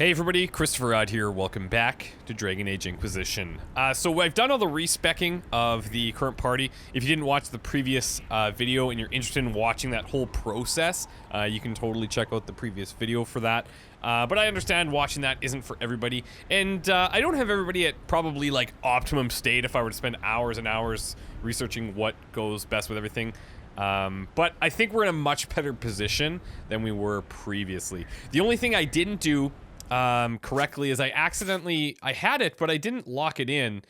Hey everybody, ChristopherOdd here. Welcome back to Dragon Age Inquisition. So I've done all the respecking of the current party. If you didn't watch the previous video and you're interested in watching that whole process, you can totally check out the previous video for that. But I understand watching that isn't for everybody. And I don't have everybody at probably like optimum state if I were to spend hours and hours researching what goes best with everything. But I think we're in a much better position than we were previously. The only thing I didn't do correctly is I had it, but I didn't lock it in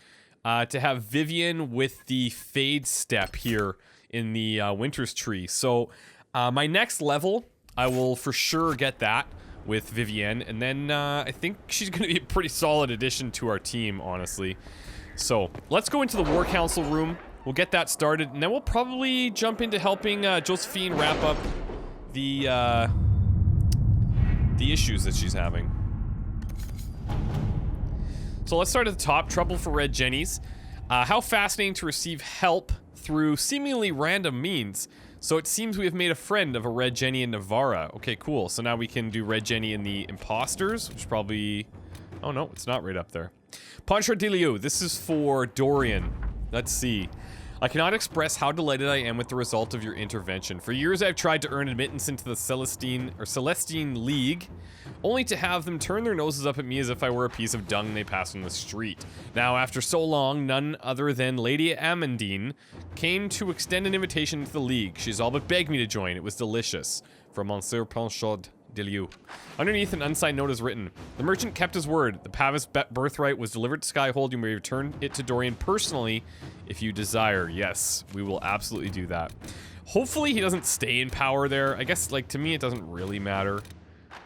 to have Vivian with the Fade step here in the Winter's Tree. So my next level, I will for sure get that with Vivian, and then I think she's going to be a pretty solid addition to our team, honestly. So let's go into the War Council room. We'll get that started, and then we'll probably jump into helping Josephine wrap up the issues that she's having. So let's start at the top. Trouble for Red Jennies. How fascinating to receive help through seemingly random means. So it seems we have made a friend of a Red Jenny in Navarra. Okay, cool. So now we can do Red Jenny in the Imposters, which probably... Oh no, it's not right up there. Poncho de Liu. This is for Dorian. Let's see. I cannot express how delighted I am with the result of your intervention. For years I've tried to earn admittance into the Celestine League, only to have them turn their noses up at me as if I were a piece of dung they passed on the street. Now, after so long, none other than Lady Amandine came to extend an invitation to the League. She's all but begged me to join. It was delicious. From Monsieur Poncho de Liu. Underneath, an unsigned note is written. The merchant kept his word. The Pavis birthright was delivered to Skyhold. You may return it to Dorian personally if you desire. Yes, we will absolutely do that. Hopefully he doesn't stay in power there. I guess, like, to me it doesn't really matter.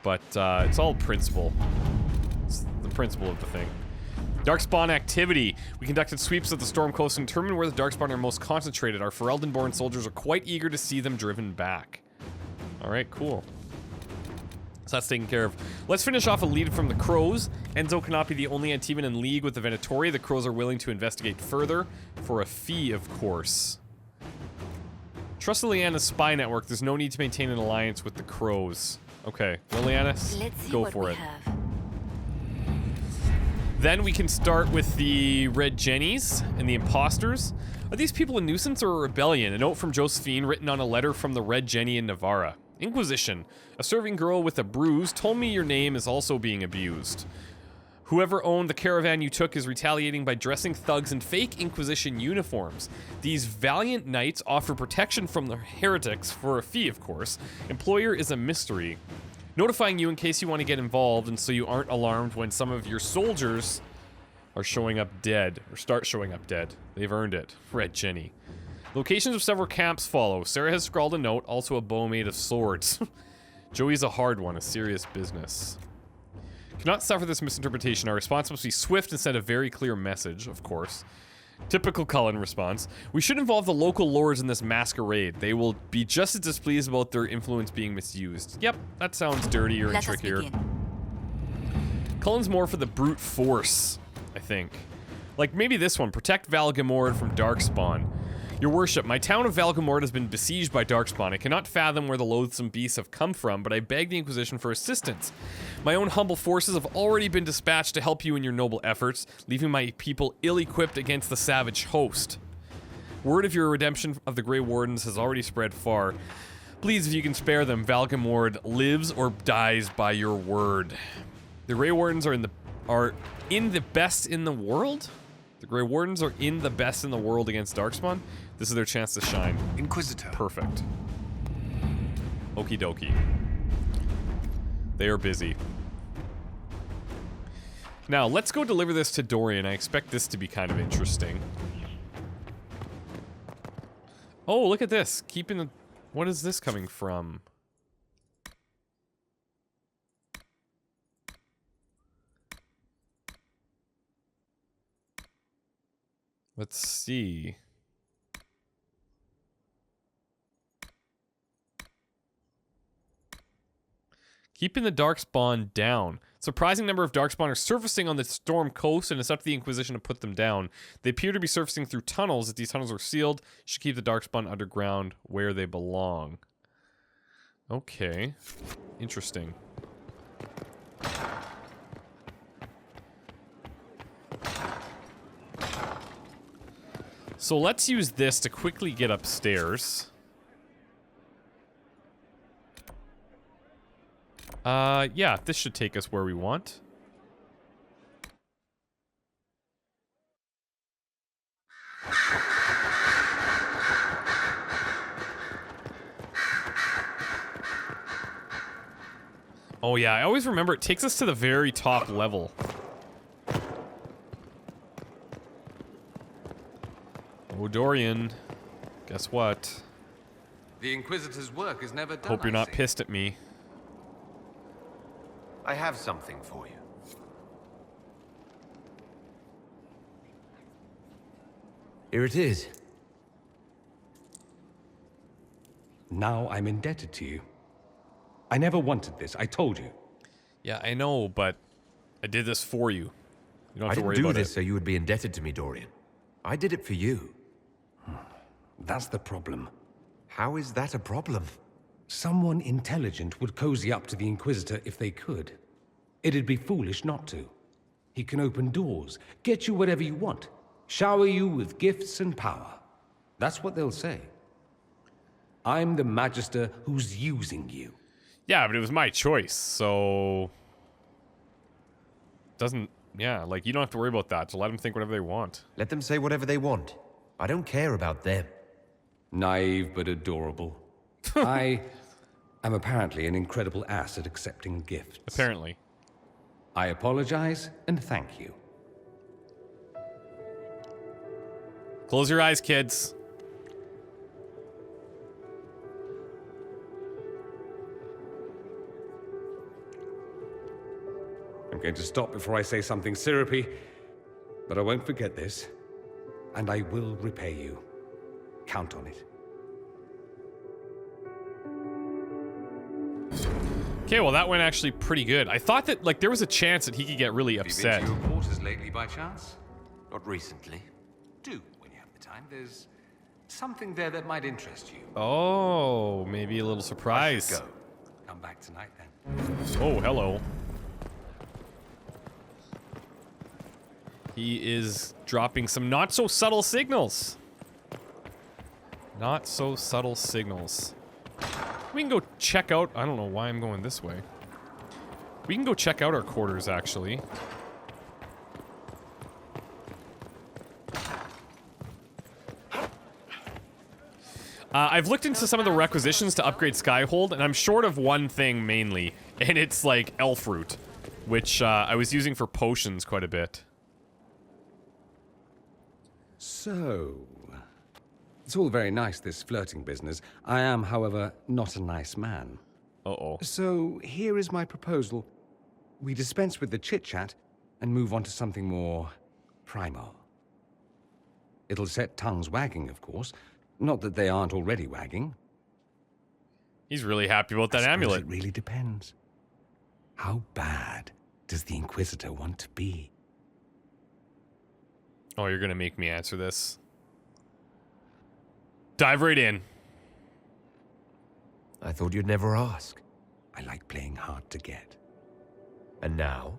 But it's all principle. It's the principle of the thing. Darkspawn activity. We conducted sweeps of the Storm Coast and determined where the Darkspawn are most concentrated. Our Ferelden-born soldiers are quite eager to see them driven back. Alright, cool. So that's taken care of. Let's finish off a lead from the Crows. Enzo cannot be the only Antiman in league with the Venatori. The Crows are willing to investigate further, for a fee, of course. Trust Liliana's spy network. There's no need to maintain an alliance with the Crows. Okay, Liliana, go for it. Then we can start with the Red Jennies and the Imposters. Are these people a nuisance or a rebellion? A note from Josephine written on a letter from the Red Jenny in Navarra. Inquisition. A serving girl with a bruise told me your name is also being abused. Whoever owned the caravan you took is retaliating by dressing thugs in fake Inquisition uniforms. These valiant knights offer protection from the heretics for a fee, of course. Employer is a mystery. Notifying you in case you want to get involved and so you aren't alarmed when some of your soldiers are showing up dead, or start showing up dead. They've earned it. Red Jenny. Locations of several camps follow. Sarah has scrawled a note, also a bow made of swords. Joey's a hard one, a serious business. Cannot suffer this misinterpretation. Our response must be swift and send a very clear message, of course. Typical Cullen response. We should involve the local lords in this masquerade. They will be just as displeased about their influence being misused. Yep, that sounds dirtier and trickier. Cullen's more for the brute force, I think. Like maybe this one, protect Valgamord from Darkspawn. Your worship, my town of Valgamord has been besieged by Darkspawn. I cannot fathom where the loathsome beasts have come from, but I beg the Inquisition for assistance. My own humble forces have already been dispatched to help you in your noble efforts, leaving my people ill-equipped against the savage host. Word of your redemption of the Grey Wardens has already spread far. Please, if you can spare them, Valgamord lives or dies by your word. The Grey Wardens are in the best in the world? The Grey Wardens are in the best in the world against Darkspawn? This is their chance to shine. Inquisitor. Perfect. Okie dokie. They are busy. Now, let's go deliver this to Dorian. I expect this to be kind of interesting. Oh, look at this. Keeping the... What is this coming from? Let's see. Keeping the Darkspawn down. Surprising number of Darkspawn are surfacing on the Storm Coast, and it's up to the Inquisition to put them down. They appear to be surfacing through tunnels. If these tunnels are sealed, you should keep the Darkspawn underground where they belong. Okay. Interesting. So let's use this to quickly get upstairs. Yeah, this should take us where we want. Oh yeah, I always remember it takes us to the very top level. Oh, Dorian. Guess what? The Inquisitor's work is never done. Hope you're not pissed at me. I have something for you. Here it is. Now I'm indebted to you. I never wanted this, I told you. Yeah, I know, but I did this for you. You don't have to worry about it. I didn't do this so you would be indebted to me, Dorian. I did it for you. That's the problem. How is that a problem? Someone intelligent would cozy up to the Inquisitor if they could. It'd be foolish not to. He can open doors, get you whatever you want, shower you with gifts and power. That's what they'll say. I'm the Magister who's using you. Yeah, but it was my choice, so... Doesn't... Yeah, like, you don't have to worry about that, so let them think whatever they want. Let them say whatever they want. I don't care about them. Naive but adorable. I am apparently an incredible ass at accepting gifts. Apparently. I apologize and thank you. Close your eyes, kids. I'm going to stop before I say something syrupy, but I won't forget this, and I will repay you. Count on it. Okay, well that went actually pretty good. I thought that, like, there was a chance that he could get really upset. Have you been to your quarters lately by chance? Not recently. Do, when you have the time. There's something there that might interest you. Oh, maybe a little surprise. Go. Come back tonight, then. Oh, hello. He is dropping some not-so-subtle signals. Not-so-subtle signals. We can go check out... I don't know why I'm going this way. We can go check out our quarters, actually. I've looked into some of the requisitions to upgrade Skyhold, and I'm short of one thing mainly, and it's like elf root, which I was using for potions quite a bit. So, it's all very nice, this flirting business. I am, however, not a nice man. Uh-oh. So, here is my proposal. We dispense with the chit-chat and move on to something more primal. It'll set tongues wagging, of course. Not that they aren't already wagging. He's really happy about that I suppose amulet. It really depends. How bad does the Inquisitor want to be? Oh, you're gonna make me answer this. Dive right in. I thought you'd never ask. I like playing hard to get. And now?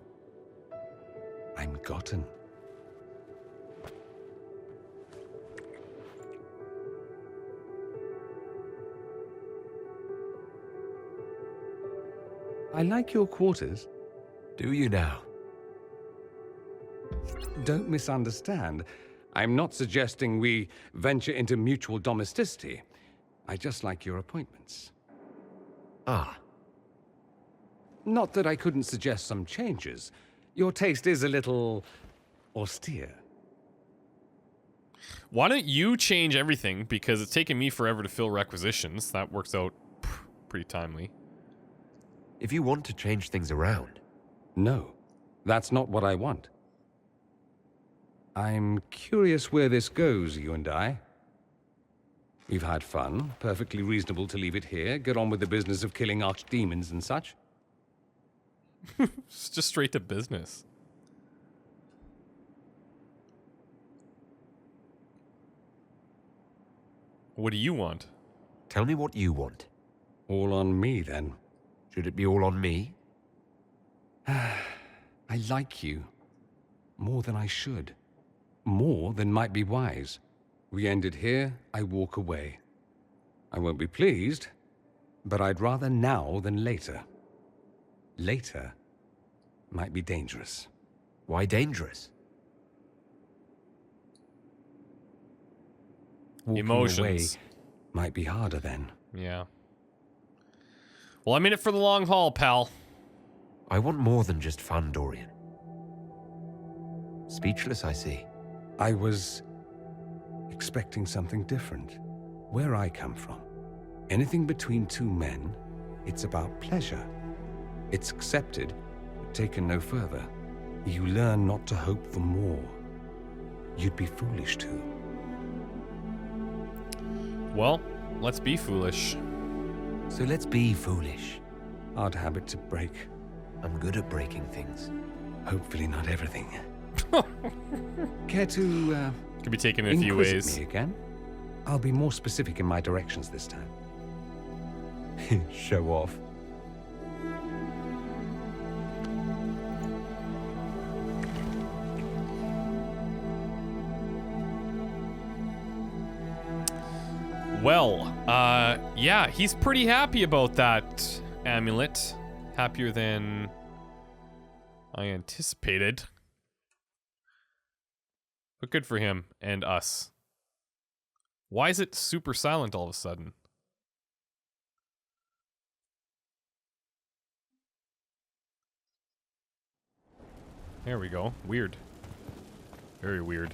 I'm gotten. I like your quarters. Do you now? Don't misunderstand. I'm not suggesting we venture into mutual domesticity. I just like your appointments. Ah. Not that I couldn't suggest some changes. Your taste is a little austere. Why don't you change everything? Because it's taken me forever to fill requisitions. That works out pretty timely. If you want to change things around. No, that's not what I want. I'm curious where this goes, you and I. We've had fun, perfectly reasonable to leave it here, get on with the business of killing archdemons and such. It's just straight to business. What do you want? Tell me what you want. All on me, then. Should it be all on me? I like you. More than I should. More than might be wise. We end it here, I walk away. I won't be pleased, but I'd rather now than later. Later might be dangerous. Why dangerous? Walking Emotions. away might be harder then. Yeah. Well, I'm in it for the long haul, pal. I want more than just fun, Dorian. Speechless, I see. I was expecting something different. Where I come from, anything between two men, it's about pleasure. It's accepted, but taken no further. You learn not to hope for more. You'd be foolish to. Well, let's be foolish. So let's be foolish. Hard habit to break. I'm good at breaking things. Hopefully not everything. Care to, Could be taken in a few inquisit ways. me again? I'll be more specific in my directions this time. Show off. Well, yeah, he's pretty happy about that amulet. Happier than I anticipated. But good for him and us. Why is it super silent all of a sudden? There we go. Weird. Very weird.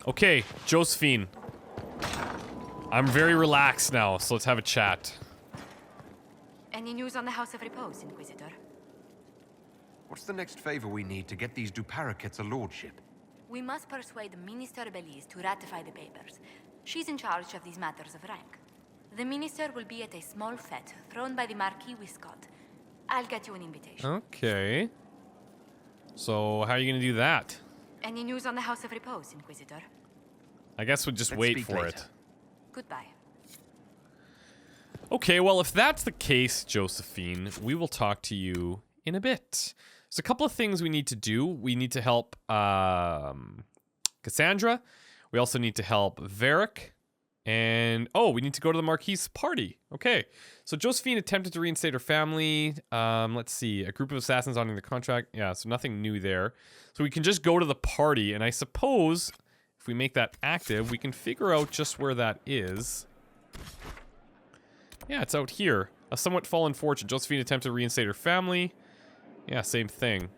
Okay, Josephine. I'm very relaxed now, so let's have a chat. Any news on the House of Repose, Inquisitor? What's the next favor we need to get these Duparakets a lordship? We must persuade Minister Belize to ratify the papers. She's in charge of these matters of rank. The minister will be at a small fete thrown by the Marquis Wiscott. I'll get you an invitation. Okay. So, how are you gonna do that? Any news on the House of Repose, Inquisitor? I guess we'll just Let's wait speak for later. it. Goodbye. Okay, well, if that's the case, Josephine, we will talk to you in a bit. There's a couple of things we need to do. We need to help Cassandra. We also need to help Varric. And, oh, we need to go to the Marquis' party. Okay, so Josephine attempted to reinstate her family. Let's see, a group of assassins honoring the contract. Yeah, so nothing new there. So we can just go to the party, and I suppose if we make that active, we can figure out just where that is. Yeah, it's out here. A somewhat fallen fortune. Josephine attempted to reinstate her family. Yeah, same thing.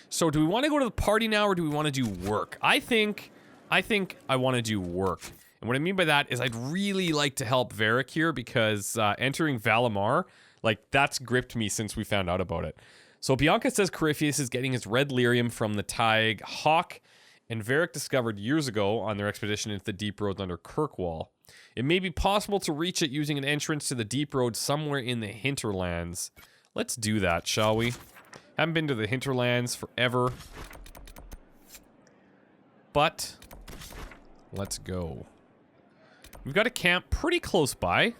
So do we want to go to the party now, or do we want to do work? I think I want to do work. And what I mean by that is I'd really like to help Varric here, because entering Valamar, like, that's gripped me since we found out about it. So Bianca says Corypheus is getting his red lyrium from the Tig Hawk, and Varric discovered years ago on their expedition into the Deep Roads under Kirkwall. It may be possible to reach it using an entrance to the Deep Road somewhere in the hinterlands. Let's do that, shall we? Haven't been to the hinterlands forever. But let's go. We've got a camp pretty close by.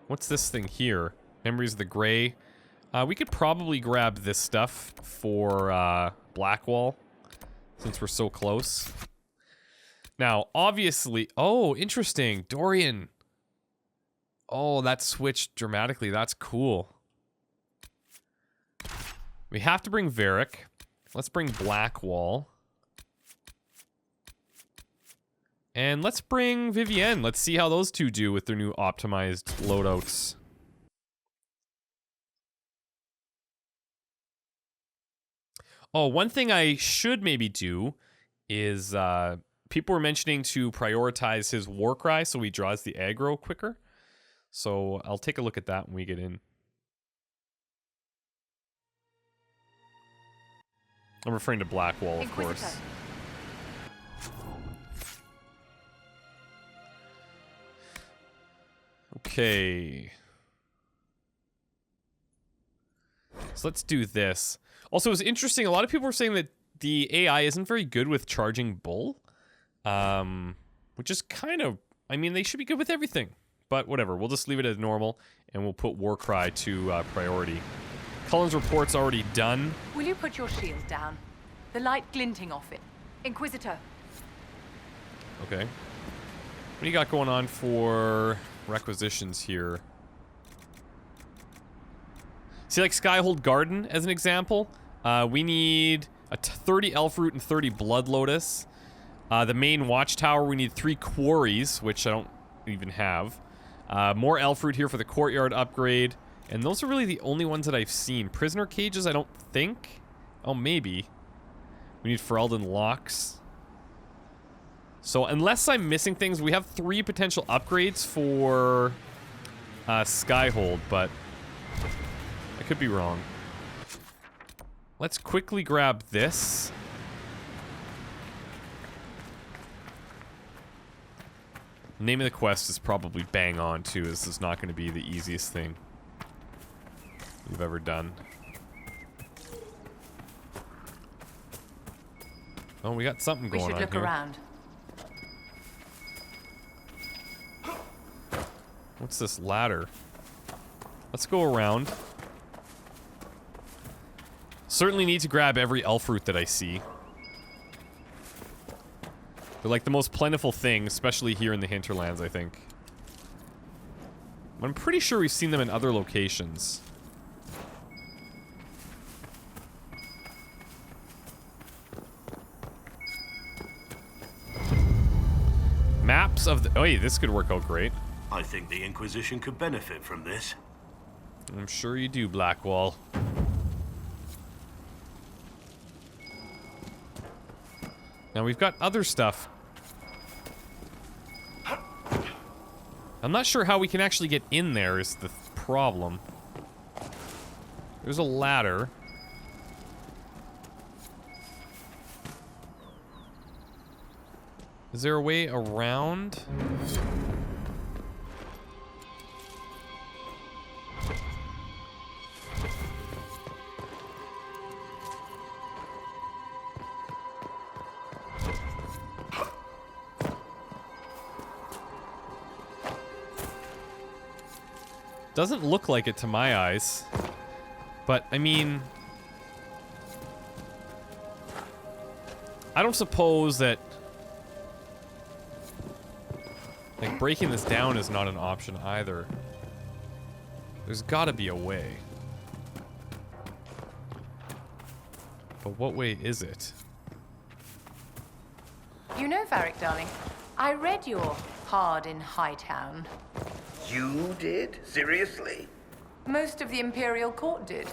What's this thing here? Memories of the Grey. We could probably grab this stuff for Blackwall, since we're so close. Now, obviously... Oh, interesting. Dorian. Oh, that switched dramatically. That's cool. We have to bring Varric. Let's bring Blackwall. And let's bring Vivienne. Let's see how those two do with their new optimized loadouts. Oh, one thing I should maybe do is, people were mentioning to prioritize his Warcry so he draws the aggro quicker. So I'll take a look at that when we get in. I'm referring to Blackwall, of course. Okay. So let's do this. Also, it's interesting, a lot of people were saying that the AI isn't very good with charging bull. Which is kind of... I mean, they should be good with everything. But whatever, we'll just leave it as normal, and we'll put Warcry to priority. Cullen's report's already done. Will you put your shield down? The light glinting off it. Inquisitor, Okay. What do you got going on for requisitions here? See, like Skyhold Garden, as an example. We need a 30 Elf Root and 30 Blood Lotus. The main Watchtower, we need 3 quarries, which I don't even have. More Elf Root here for the Courtyard upgrade. And those are really the only ones that I've seen. Prisoner Cages, I don't think. Oh, maybe. We need Ferelden Locks. So, unless I'm missing things, we have 3 potential upgrades for Skyhold, but I could be wrong. Let's quickly grab this. Name of the quest is probably bang on, too. This is not going to be the easiest thing we've ever done. Oh, we got something going on here. We should look around. What's this ladder? Let's go around. Certainly need to grab every elf root that I see. They're like the most plentiful thing, especially here in the hinterlands, I think. I'm pretty sure we've seen them in other locations. Maps of the... Oh, yeah, this could work out great. I think the Inquisition could benefit from this. I'm sure you do, Blackwall. Now we've got other stuff. I'm not sure how we can actually get in there is the problem. There's a ladder. Is there a way around? Doesn't look like it to my eyes. But, I mean... I don't suppose that... like, breaking this down is not an option either. There's gotta be a way. But what way is it? You know, Varric, darling, I read your Hard in Hightown. You did? Seriously? Most of the Imperial Court did.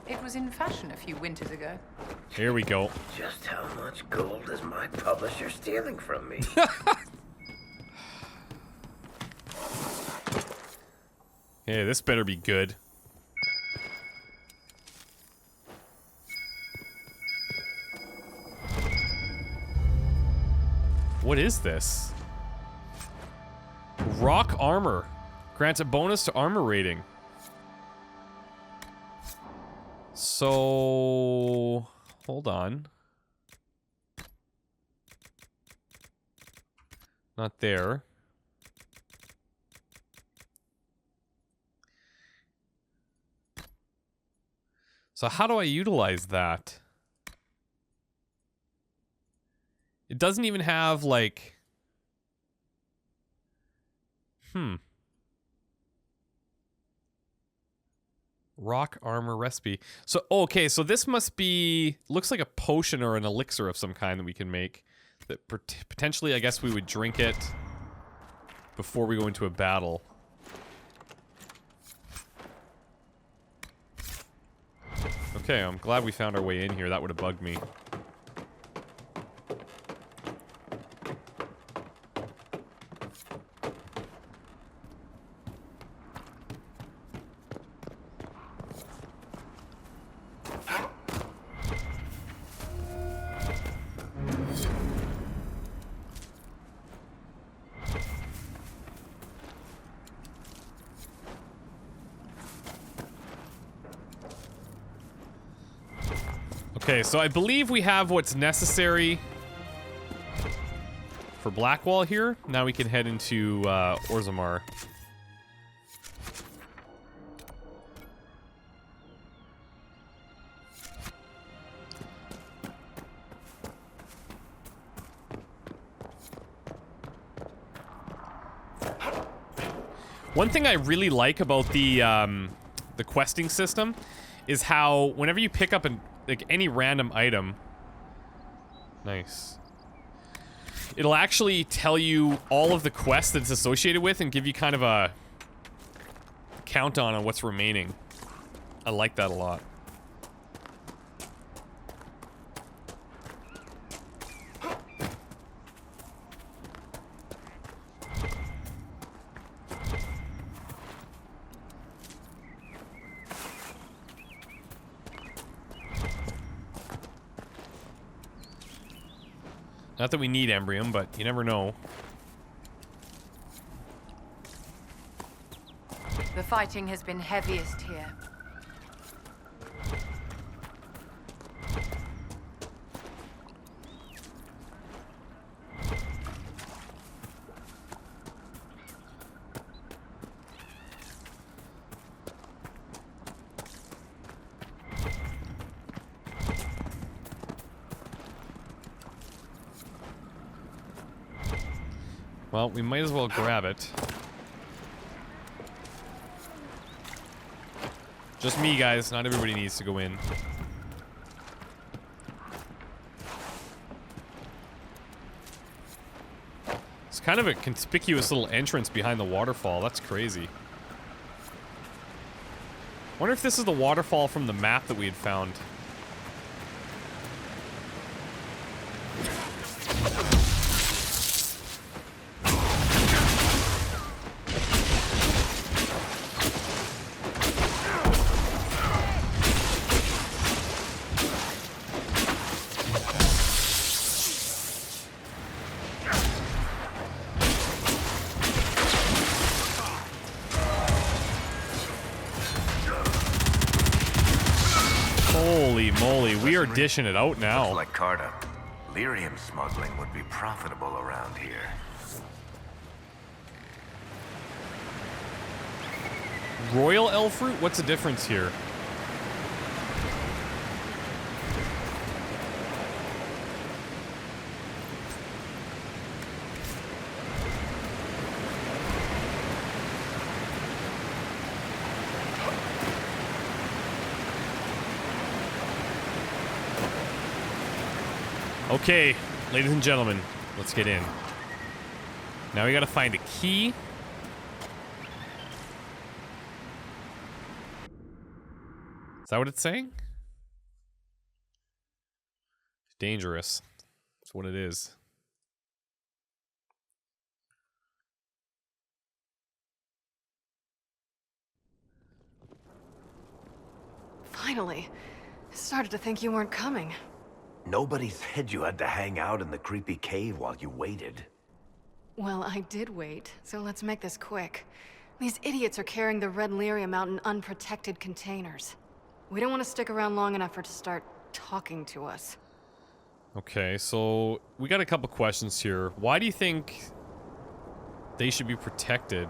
It was in fashion a few winters ago. Here we go. Just how much gold is my publisher stealing from me? Hey, this better be good. What is this? Rock armor. Grants a bonus to armor rating. So... hold on. Not there. So how do I utilize that? It doesn't even have, like... Rock armor recipe. So, okay, so this must be... looks like a potion or an elixir of some kind that we can make. That potentially, I guess we would drink it before we go into a battle. Okay, I'm glad we found our way in here. That would have bugged me. Okay, so I believe we have what's necessary for Blackwall here. Now we can head into One thing I really like about the questing system is how whenever you pick up like any random item, nice, it'll actually tell you all of the quests that it's associated with and give you kind of a countdown on what's remaining. I like that a lot. Not that we need Embrium, but you never know. The fighting has been heaviest here. Well, we might as well grab it. Just me, guys. Not everybody needs to go in. It's kind of a conspicuous little entrance behind the waterfall. That's crazy. Wonder if this is the waterfall from the map that we had found. Holy moly, we are dishing it out now. Looks like Carta. Lyrium smuggling would be profitable around here. Royal elf fruit? What's the difference here? Okay, ladies and gentlemen, let's get in. Now we gotta find a key. Is that what it's saying? Dangerous. That's what it is. Finally. I started to think you weren't coming. Nobody said you had to hang out in the creepy cave while you waited. Well, I did wait, so let's make this quick. These idiots are carrying the red lyrium out in unprotected containers. We don't want to stick around long enough for it to start talking to us. Okay, so we got a couple questions here. Why do you think they should be protected?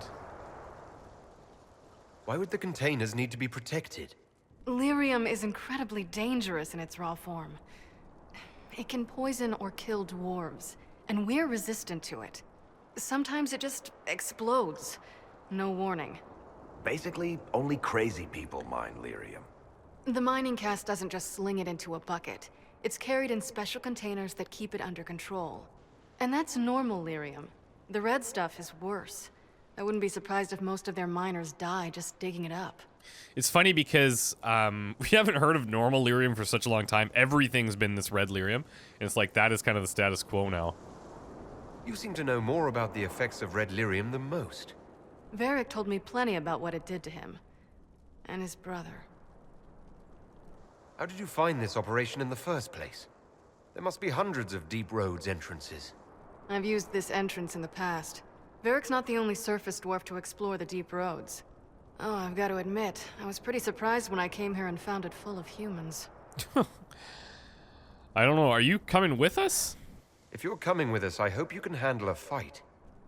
Why would the containers need to be protected? Lyrium is incredibly dangerous in its raw form. It can poison or kill dwarves, and we're resistant to it. Sometimes it just explodes. No warning. Basically, only crazy people mine lyrium. The mining cast doesn't just sling it into a bucket. It's carried in special containers that keep it under control. And that's normal lyrium. The red stuff is worse. I wouldn't be surprised if most of their miners die just digging it up. It's funny because we haven't heard of normal lyrium for such a long time. Everything's been this red lyrium. And it's like that is kind of the status quo now. You seem to know more about the effects of red lyrium than most. Varric told me plenty about what it did to him. And his brother. How did you find this operation in the first place? There must be hundreds of deep roads entrances. I've used this entrance in the past. Varric's not the only surface dwarf to explore the deep roads. Oh, I've got to admit, I was pretty surprised when I came here and found it full of humans. I don't know, are you coming with us? If you're coming with us, I hope you can handle a fight.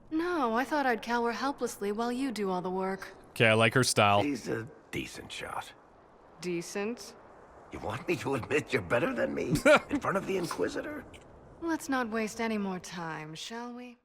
No, I thought I'd cower helplessly while you do all the work. Okay, I like her style. He's a decent shot. Decent? You want me to admit you're better than me? In front of the Inquisitor? Let's not waste any more time, shall we?